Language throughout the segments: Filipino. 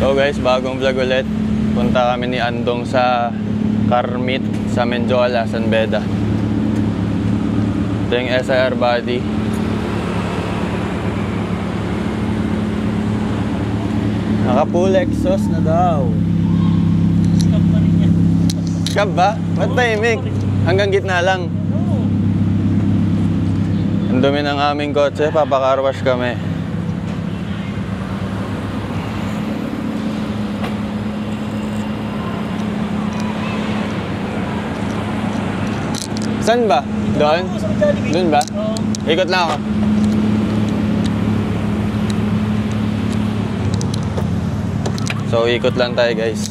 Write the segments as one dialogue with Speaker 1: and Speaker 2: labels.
Speaker 1: So guys, bagong vlog ulit. Punta kami ni Andong sa car meet sa Menjola, San Beda. Ito yung SIR body. Naka full exhaust na daw.
Speaker 2: Scab pa rin yan.
Speaker 1: Scab ba? Ba't tahimik? Hanggang gitna lang. Ang dumi ng aming kotse, papakarwash kami. Saan ba? Doon? Doon ba?
Speaker 2: Oo.
Speaker 1: Ikot lang ako. So, ikot lang tayo guys.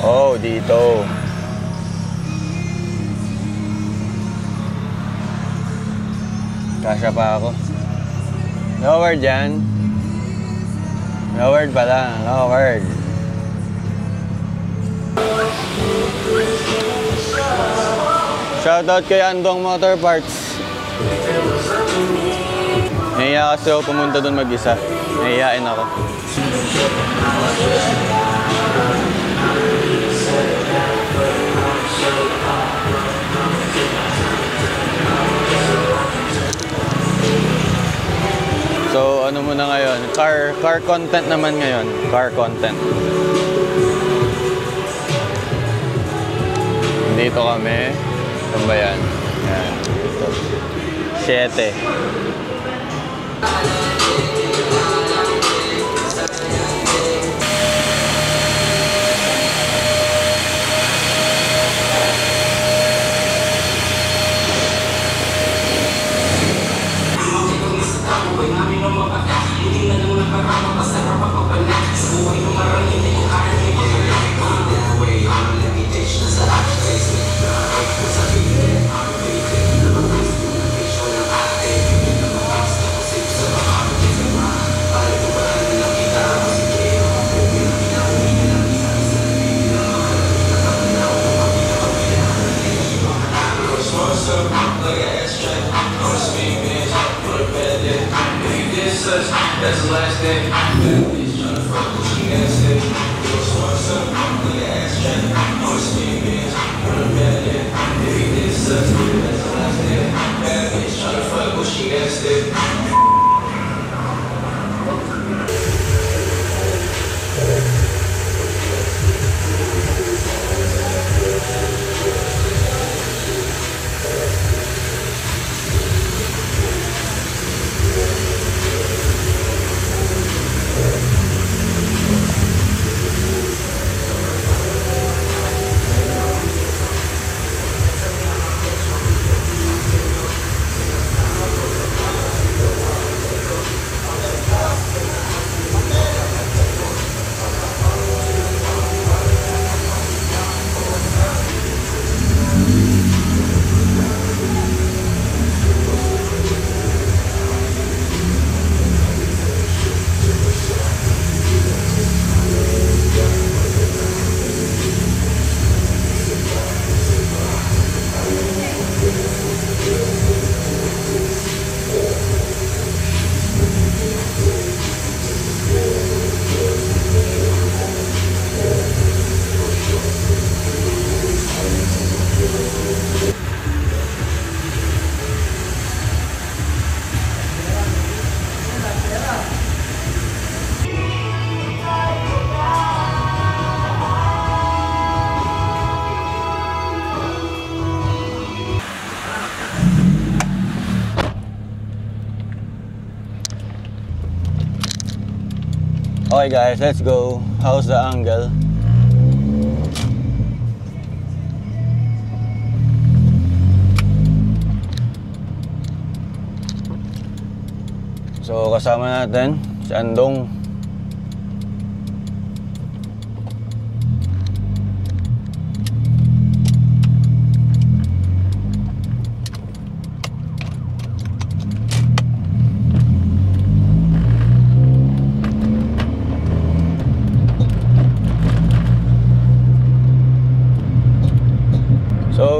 Speaker 1: Oh, dito. Kasya pa ako. Lower dyan. Lowered pala. Lowered. Shoutout kay Andong Motor Parts. Nahiya kasi ako pumunta doon mag-isa. Nahiyain ako. So, ano muna ngayon? Car content naman ngayon. Car content. Dito kami. Saan ba yan? Yan. Dito. 7.
Speaker 3: That's the last thing. He's trying to fuck what she asked him. What's up? Look at ass check. On his fingers. On the bed. If he did such, that's the last thing. Bad bitch trying to fuck what she asked him. Okay guys, let's go. How's the angle? So kasama natin si Andong.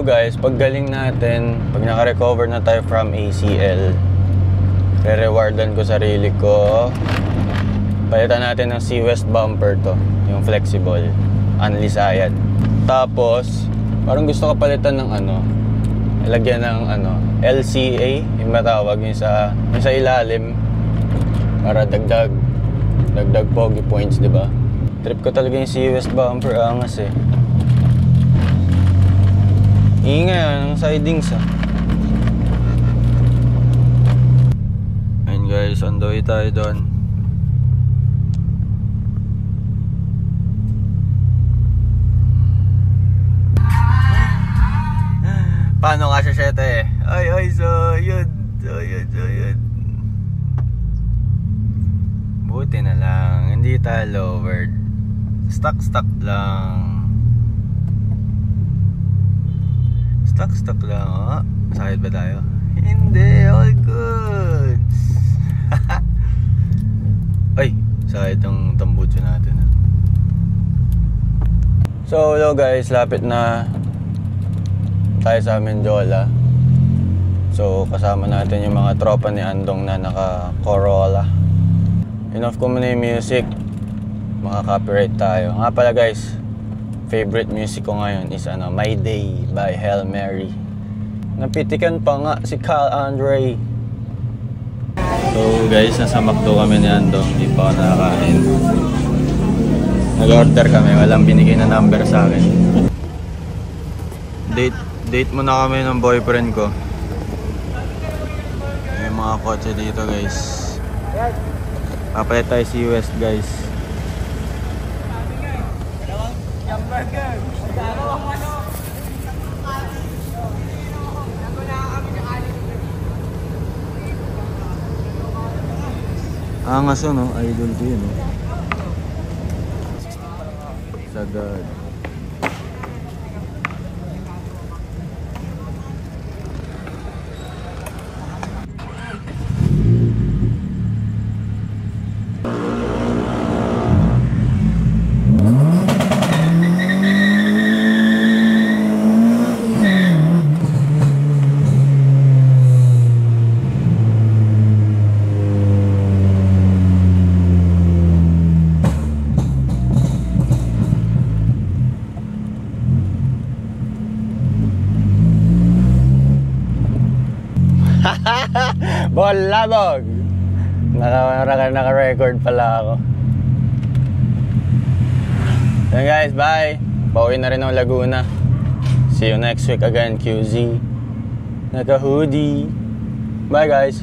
Speaker 1: guys, pag galing natin, pag naka-recover na tayo from ACL, re-rewardan ko sarili ko. Palitan natin ng C-West bumper to, yung flexible, unlisayad. Tapos, parang gusto ko palitan ng lagyan ng LCA, yung matawag yung sa ilalim, para dagdag pogi points, di ba? Trip ko talaga yung C-West bumper, angas eh. Ingay ang sidings ah. Ayun guys, on the way tayo doon. Paano ka siya 7? Ay, so yun. Buti na lang, hindi tayo lowered. Stuck lang. Stuck lang, oh. Masakit ba tayo? Hindi, all good. Ay, sakit ang tambutso natin. So, hello guys, lapit na tayo sa Menjola. So, kasama natin yung mga tropa ni Andong na naka-Corolla. Enough ko muna yung music. Maka-copyright tayo. Nga pala guys, favorite music ko ngayon is My Day by Hail Mary. Napitikan pa nga si Carl Andre. So guys, nasa McDo kami ni Andong. Hindi pa ako nakakain. Nag-order kami, walang binigay na number sa akin. Date muna kami ng boyfriend ko. May mga kotse dito guys. Papalit tayo si West guys. Angas yun, no? Idol ko yun, no? Sagad. Bolabog! Naka-record pala ako. So guys, bye! Pauwi na rin ng Laguna. See you next week again, QZ. Naka-hoodie. Bye guys!